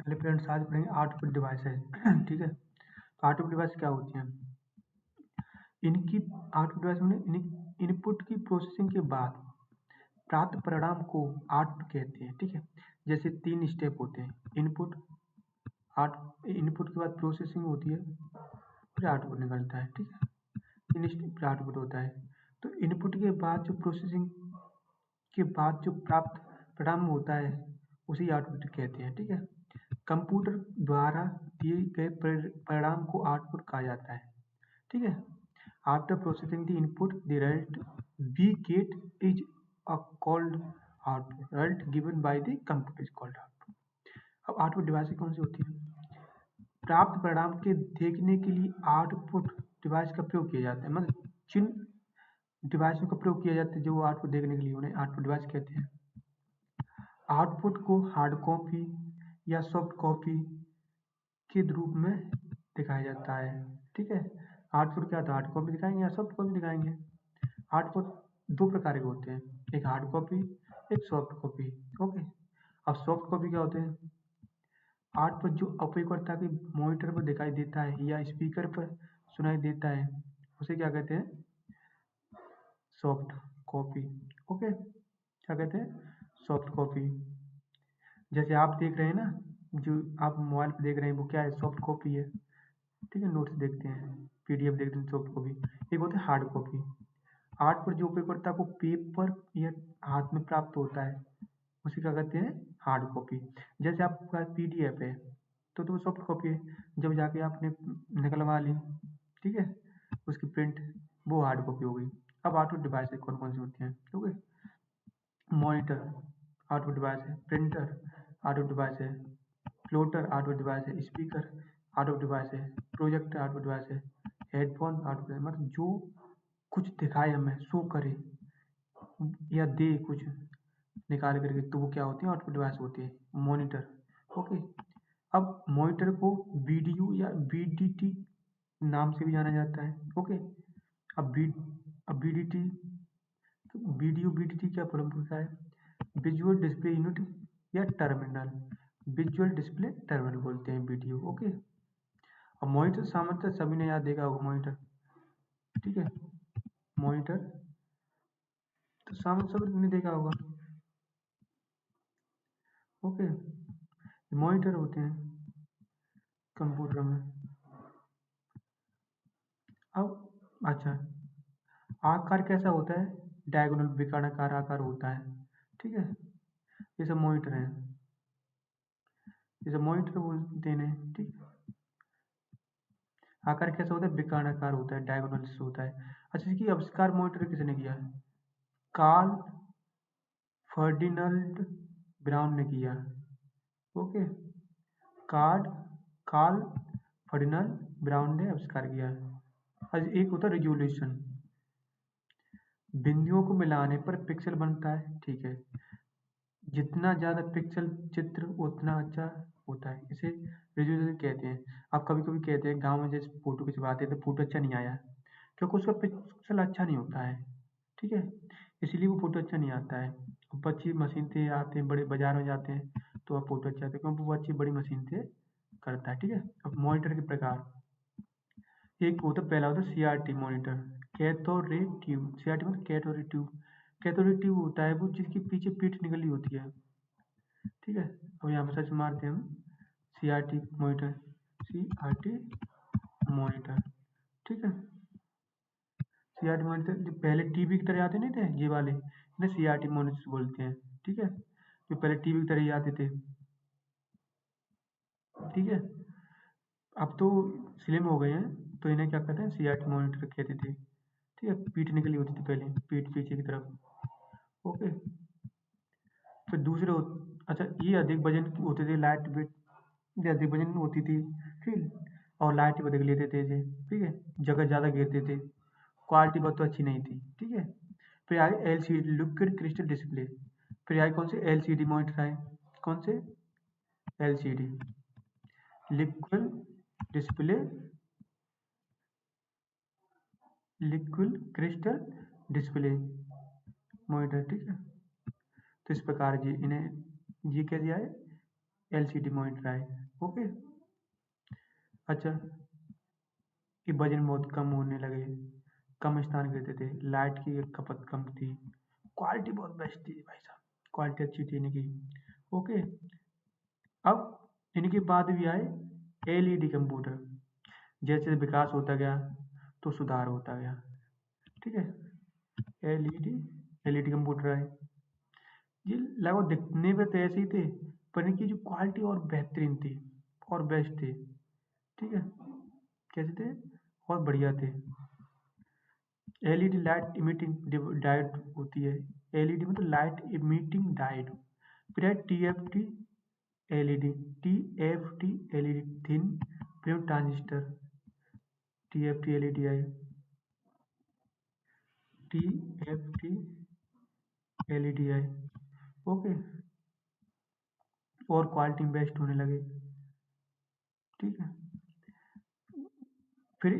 Hello friends, आज पढ़ेंगे output devices. ठीक है, तो आउटपुट डिवाइस क्या होती हैं? इनकी आउटपुट डिवाइस में इनपुट की प्रोसेसिंग के बाद प्राप्त परिणाम को आउटपुट कहते हैं। ठीक है, जैसे 3 स्टेप होते हैं: इनपुट, इनपुट के बाद प्रोसेसिंग होती है, फिर आउटपुट निकलता है। ठीक है, 3 स्टेप फिर आउटपुट होता है। तो इनपुट के बाद जो प्रोसेसिंग के बाद जो प्राप्त परिणाम होता है उसी आउटपुट कहते हैं। ठीक है, कंप्यूटर द्वारा दिए गए परिणाम को आउटपुट कहा जाता है। ठीक है, after processing the input the result we get is called output. Result given by the computer is called output. अब आउटपुट डिवाइस कौन सी होती है? प्राप्त परिणाम के देखने के लिए आउटपुट डिवाइस का प्रयोग किया जाता है। मतलब जिन डिवाइसों का प्रयोग किया जाता है जो आउटपुट देखने के लिए, उन्हें आउटपुट डिवाइस कहते हैं। आउटपुट को हार्ड कॉपी या सॉफ्ट कॉपी के रूप में दिखाया जाता है। ठीक है, आउटपुट क्या होता है? हार्ड कॉपी दिखाएंगे या सॉफ्ट कॉपी दिखाएंगे? आउटपुट 2 प्रकार के होते हैं, एक हार्ड कॉपी, एक सॉफ्ट कॉपी। ओके, अब सॉफ्ट कॉपी क्या होते हैं? आउटपुट जो उपयोगकर्ता के मॉनिटर पर दिखाई देता है या स्पीकर पर सुनाई देता है उसे क्या कहते हैं? Soft copy. ओके, क्या कहते हैं? Soft copy. जैसे आप देख रहे हैं ना, जो आप मोबाइल पे देख रहे हैं वो क्या है? सॉफ्ट कॉपी है। ठीक है, नोट्स देखते हैं, पीडीएफ देखते हैं, सॉफ्ट कॉपी। एक होता है हार्ड कॉपी। आउटपुट जो उपयोगकर्ता को पेपर या हाथ में प्राप्त होता है उसे क्या कहते हैं? Hard copy. जैसे आपके पास पीडीएफ है तो वो सॉफ्ट कॉपी है, जब जाके आपने निकलवा ली, ठीक है, उसकी प्रिंट, वो हार्ड कॉपी हो गई। अब आउटपुट डिवाइस कौन कौन सी होती हैं? ओके, मॉनिटर आउटपुट डिवाइस है, प्रिंटर आउटपुट डिवाइस है, फ्लोटर आउटपुट डिवाइस है, स्पीकर आउटपुट डिवाइस है, प्रोजेक्टर आउटपुट डिवाइस है, हेडफोन आउटपुट डिवाइस। मतलब जो कुछ दिखाए हमें, शो करे या दे कुछ निकाल करके, तो वो क्या होती है? आउटपुट डिवाइस होती है। मॉनिटर। ओके, अब मॉनिटर को वीडियो या वीडीटी नाम से भी जाना जाता है। ओके, अब वीडीटी, वीडियो वीडीटी क्या फॉर्म होता है? विजुअल डिस्प्ले यूनिट या टर्मिनल। विजुअल डिस्प्ले टर्मिनल बोलते हैं वीडियो। ओके, अब मॉनिटर सामान्यतः सभी ने याद देखा होगा मॉनिटर। ठीक है, मॉनिटर तो सामान्य सभी ने देखा होगा। ओके, मॉनिटर होते हैं कंप्यूटर में। अब अच्छा, आकार कैसा होता है? डायगोनल, विकर्णाकार आकार होता है। ठीक है, ये सब मॉनिटर है, ये सब मॉनिटर बोलते हैं। ठीक है, आकार कैसा होता है? विकर्णाकार होता है, डायगोनल होता है। अच्छा, इसकी आविष्कार मॉनिटर किसने किया है? कार्ल फर्डिनांड ब्राउन ने किया। ओके, कार्ड कार्ल फर्डिनांड ब्राउन ने आविष्कार किया। अच्छा, एक होता है रिजोल्यूशन, बिंदुओं को मिलाने पर पिक्सल बनता है। ठीक है, जितना ज़्यादा पिक्सल चित्र उतना अच्छा होता है, इसे रिजोल्यूशन कहते हैं। आप कभी कभी कहते हैं गांव में जैसे फोटो खिंचवाते हैं तो फोटो अच्छा नहीं आया, क्योंकि उसका पिक्सल अच्छा नहीं होता है। ठीक है, इसीलिए वो फोटो अच्छा नहीं आता है। अच्छी मशीन से आते हैं, बड़े बाजार में जाते हैं तो वह फोटो अच्छा आता है, क्योंकि वो अच्छी बड़ी मशीन से करता है। ठीक है, अब मॉनिटर के प्रकार, एक होता है, पहला होता है CRT monitor, cathode ray tube. CRT मतलब cathode ray tube. Cathode ray tube होता है वो जिसके पीछे पीठ निकली होती है। ठीक है, अब यहाँ पे सर्च मारते हैं हम सीआरटी मॉनिटर, सीआरटी मॉनिटर। ठीक है, सीआरटी मॉनिटर जो पहले टीवी की तरह आते नहीं थे, ये वाले, इन्हें सीआरटी मॉनिटर बोलते हैं। ठीक है, जो पहले टीवी की तरह ही आते थे। ठीक है, अब तो स्लिम हो गए हैं तो इन्हें क्या कहते हैं? सीआरटी मॉनिटर कहते थे। ठीक है, पीठ निकली होती थी पहले, पीठ पीछे की तरफ। ओके, फिर दूसरे अच्छा, ये अधिक वजन की होते थे, लाइट वेट, ये अधिक वजन में होती थी। ठीक, और लाइट बदल लेते थे इसे। ठीक है, जगह ज़्यादा घेरते थे, क्वालिटी बहुत तो अच्छी नहीं थी। ठीक है, फिर आगे एलसीडी, लिक्विड क्रिस्टल डिस्प्ले। फिर आगे कौन से? एलसीडी मॉनिटर आए। कौन से? LCD, liquid display, liquid crystal display monitor. ठीक है, तो इस प्रकार जी इन्हें, ये क्या दिया है? एलसीडी मॉनिटर आए। ओके। अच्छा, कि वजन बहुत कम होने लगे, कम स्थान घेरते थे, लाइट की खपत कम थी, क्वालिटी बहुत बेस्ट थी भाई साहब, क्वालिटी अच्छी थी इनकी। ओके। अब इनके बाद भी आए एलईडी कंप्यूटर। जैसे विकास होता गया तो सुधार होता गया। ठीक है। एलईडी एलईडी कंप्यूटर आए। ये लगभग दिखने पे तो ऐसे ही थे, पर इनकी जो क्वालिटी और बेहतरीन थी और बेस्ट थी। ठीक है। कैसे थे? और बढ़िया थे। एलईडी लाइट इमिटिंग डायोड होती है। एलईडी मतलब लाइट इमिटिंग डायोड। फिर है TFT LED. TFT LED thin film transistor. TFT LED आई। टीएफटी एलईडी आई। ओके। और क्वालिटी बेस्ट होने लगे। ठीक है। फिर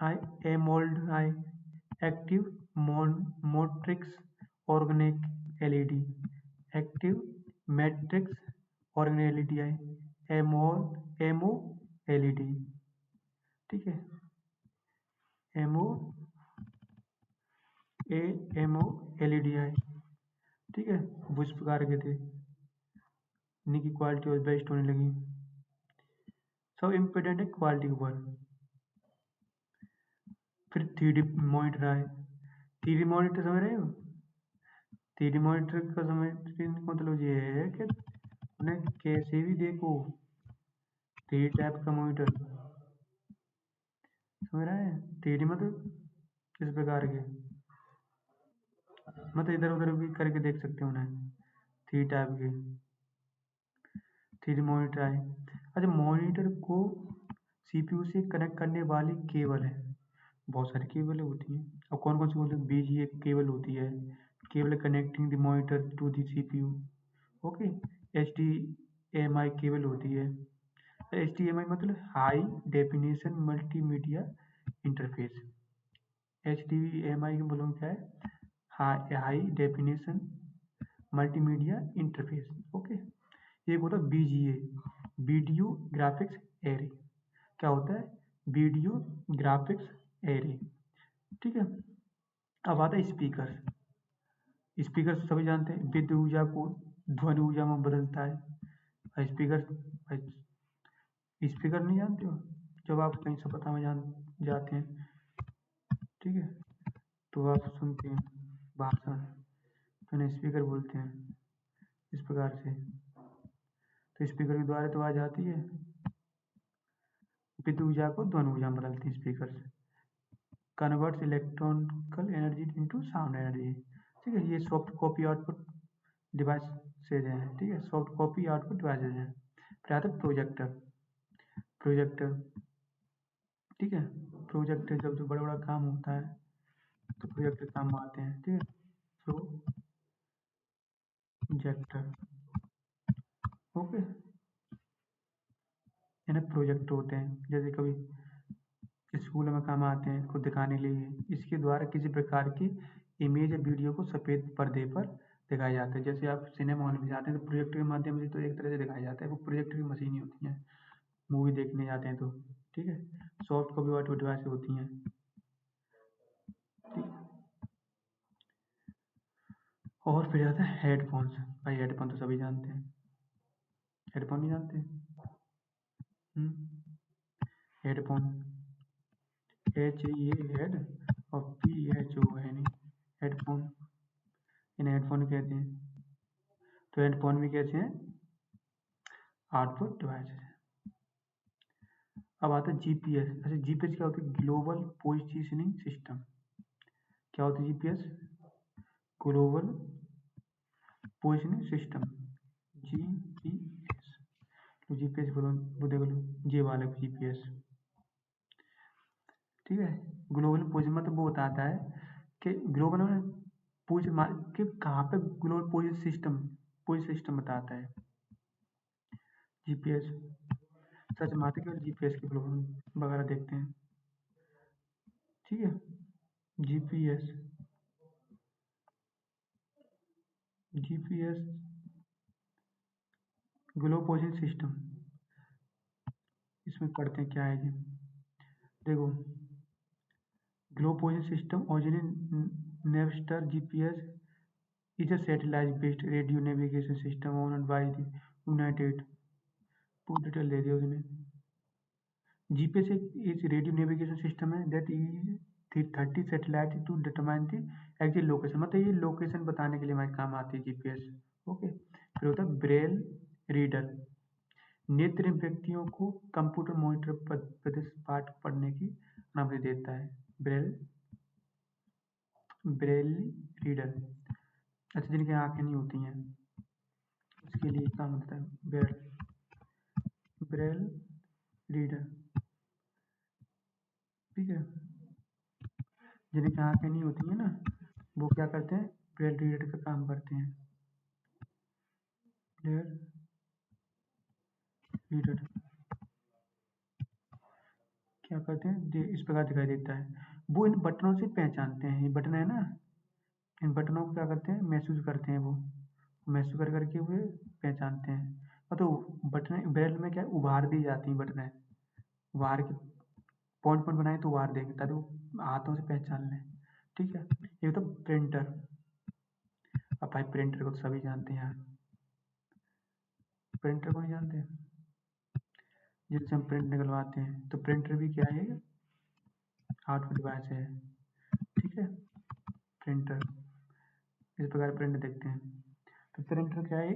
आई एमोल्ड आई। Active matrix organic LED. Active matrix organic LED आई। AMO LED. ठीक है। एमओ एमओ एलईडी आई। ठीक है। वो इस प्रकार के थे, इनकी क्वालिटी और बेस्ट होने लगी। सब इम्पोर्टेंट है क्वालिटी के ऊपर। फिर थ्री डी मॉनिटर आए। थ्री डी मॉनिटर समझ रहे हो? थ्री डी मॉनिटर का मतलब ये है कि उन्हें कैसे भी देखो, थ्री टाइप का मॉनिटर। समझ रहे हैं? थ्री डी मतलब किस प्रकार के, मतलब इधर उधर भी करके देख सकते हो उन्हें, थ्री टाइप के। थ्री डी मॉनिटर आए। अच्छा, मॉनिटर को सीपीयू से कनेक्ट करने वाली केबल है। बहुत सारी केबल होती हैं। अब कौन कौन सी बोलते हैं? बीजीए केबल होती है, cable connecting the monitor to the CPU. Okay. H D M I cable होती है। एच डी एम आई मतलब high definition multimedia interface. H D M I का मतलब क्या है? High definition multimedia interface. Okay. एक होता है बीजीए, वीडियो ग्राफिक्स एरे। क्या होता है? Video graphics array. ठीक है। अब आता है स्पीकर। स्पीकर सभी जानते हैं, विद्युत ऊर्जा को ध्वनि ऊर्जा में बदलता है। स्पीकर, स्पीकर नहीं जानते हो? जब आप कहीं सभा में जाते हैं, ठीक है, तो आप सुनते हैं भाषण, तो उन्हें स्पीकर बोलते हैं। इस प्रकार से तो स्पीकर के द्वारा तो आवाज आती है, विद्युत ऊर्जा को ध्वनि ऊर्जा में बदलती है स्पीकर से। Converts electrical energy into sound energy. ठीक है। ये सॉफ्ट कॉपी आउटपुट डिवाइस से हैं। ठीक है। सॉफ्ट कॉपी आउटपुट डिवाइसेज हैं। फिर आता है प्रोजेक्टर। प्रोजेक्टर, ठीक है, प्रोजेक्टर जब जो बड़ा बड़ा काम होता है तो प्रोजेक्टर काम में आते हैं। ठीक है। प्रोजेक्टर। ओके। यानी प्रोजेक्टर होते हैं, जैसे कभी स्कूल में काम आते हैं इसको दिखाने के लिए। इसके द्वारा किसी प्रकार की इमेज या वीडियो को सफेद पर्दे पर दिखाया जाता है। जैसे आप सिनेमा हॉल में जाते हैं तो प्रोजेक्टर के माध्यम से तो एक तरह से दिखाया जाता है, वो प्रोजेक्टर की मशीन ही होती है मूवी देखने जाते हैं तो। ठीक है। सॉफ्ट कॉपी वाट डिवाइस होती हैं। ठीक। और फिर आता है हेडफोन्स। भाई हेडफोन तो सभी जानते हैं। हेडफोन नहीं जानते? Headphone, H E A head और P H O N E, headphone. इन्हें हेडफोन कहते हैं। तो हेडफोन भी कैसे हैं? आउटपुट डिवाइस है। अब आता है जीपीएस। अच्छा, जीपीएस क्या होता है? Global positioning system. क्या होता है GPS? Global positioning system, GPS. तो जीपीएस बोलो, वो देख लो, ये वाला जीपीएस। ठीक है। ग्लोबल पोजिशन मतलब वो बताता है कि ग्लोबल में पूछ कि कहाँ पे ग्लोबल पोजिशन सिस्टम बताता है जीपीएस। सर्च मारते केवल जीपीएस के ग्लोबल वगैरह देखते हैं। ठीक है। GPS, GPS globe position system, इसमें पढ़ते हैं क्या है ये। देखो, globe position system originally Navstar GPS is a satellite-based radio navigation system owned by the United। पूरी डिटेल दे दी उसने। GPS is radio navigation system है that is 30 satellite to determine the exact location, मतलब ये लोकेशन बताने के लिए हमारे काम आती है जीपीएस। ओके, फिर होता है ब्रेल रीडर, नेत्रहीन व्यक्तियों को कंप्यूटर मॉनिटर प्रदेश पाठ पढ़ने की अनुमति देता है। ब्रेल रीडर, अच्छा जिनकी आंखें नहीं होती हैं उसके लिए काम होता है ब्रेल रीडर, ठीक है। जिनकी आंखें नहीं होती है ना, वो क्या करते हैं, ब्रेल रीडर का काम करते हैं। ब्रेल रीडर क्या करते हैं, इस प्रकार दिखाई देता है। वो इन बटनों से पहचानते हैं, ये बटन है ना, इन बटनों को क्या करते हैं, महसूस करते हैं। वो महसूस कर करके वे पहचानते हैं। मतलब बटन ब्रेल में क्या उभार दी जाती हैं, बटनें उभार के पॉइंट पॉइंट बनाए तो उभार देंगे ताकि वो हाथों से पहचान लें, ठीक है। ये तो प्रिंटर, अब भाई प्रिंटर को तो सभी जानते हैं यार, प्रिंटर को नहीं जानते, जिनसे हम प्रिंट निकलवाते हैं। तो प्रिंटर भी क्या है, आउटपुट डिवाइस है, ठीक है। प्रिंटर इस प्रकार प्रिंट देखते हैं। तो प्रिंटर क्या है,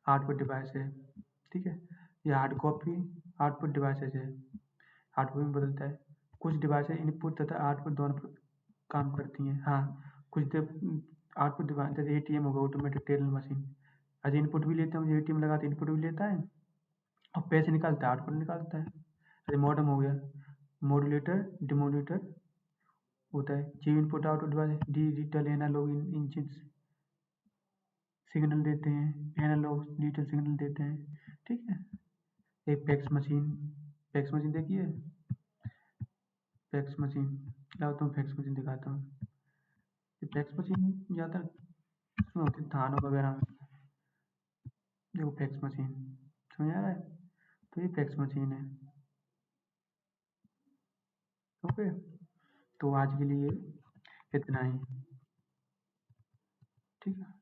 आउटपुट डिवाइस है, ठीक है। ये हार्ड कॉपी आउटपुट डिवाइसेज है, हार्ड कॉपी में बदलता है। कुछ डिवाइस इनपुट तथा आउटपुट दोनों काम करती हैं। हाँ, कुछ आउटपुट डिवाइस जैसे एटीएम होगा, ऑटोमेटिक टेलर मशीन, आज इनपुट भी लेते हैं, एटीएम लगाते इनपुट भी लेता है और पैसे निकालता है, आउटपुट निकालता है। जैसे मॉडम हो गया, मॉड्यूलेटर डिमोड्यूलेटर होता है। जी input output device digital analog इंचिस सिग्नल देते हैं, एनालॉग डिजिटल सिग्नल देते हैं, ठीक है। एक फैक्स मशीन देखिए, फैक्स मशीन क्या होता है, फैक्स मशीन दिखाता हूँ। ये फैक्स मशीन ज़्यादातर उसमें होती है थानों वगैरह में। देखो फैक्स मशीन समझ आ रहा है, तो ये फैक्स मशीन है। ओके, तो आज के लिए इतना ही, ठीक है।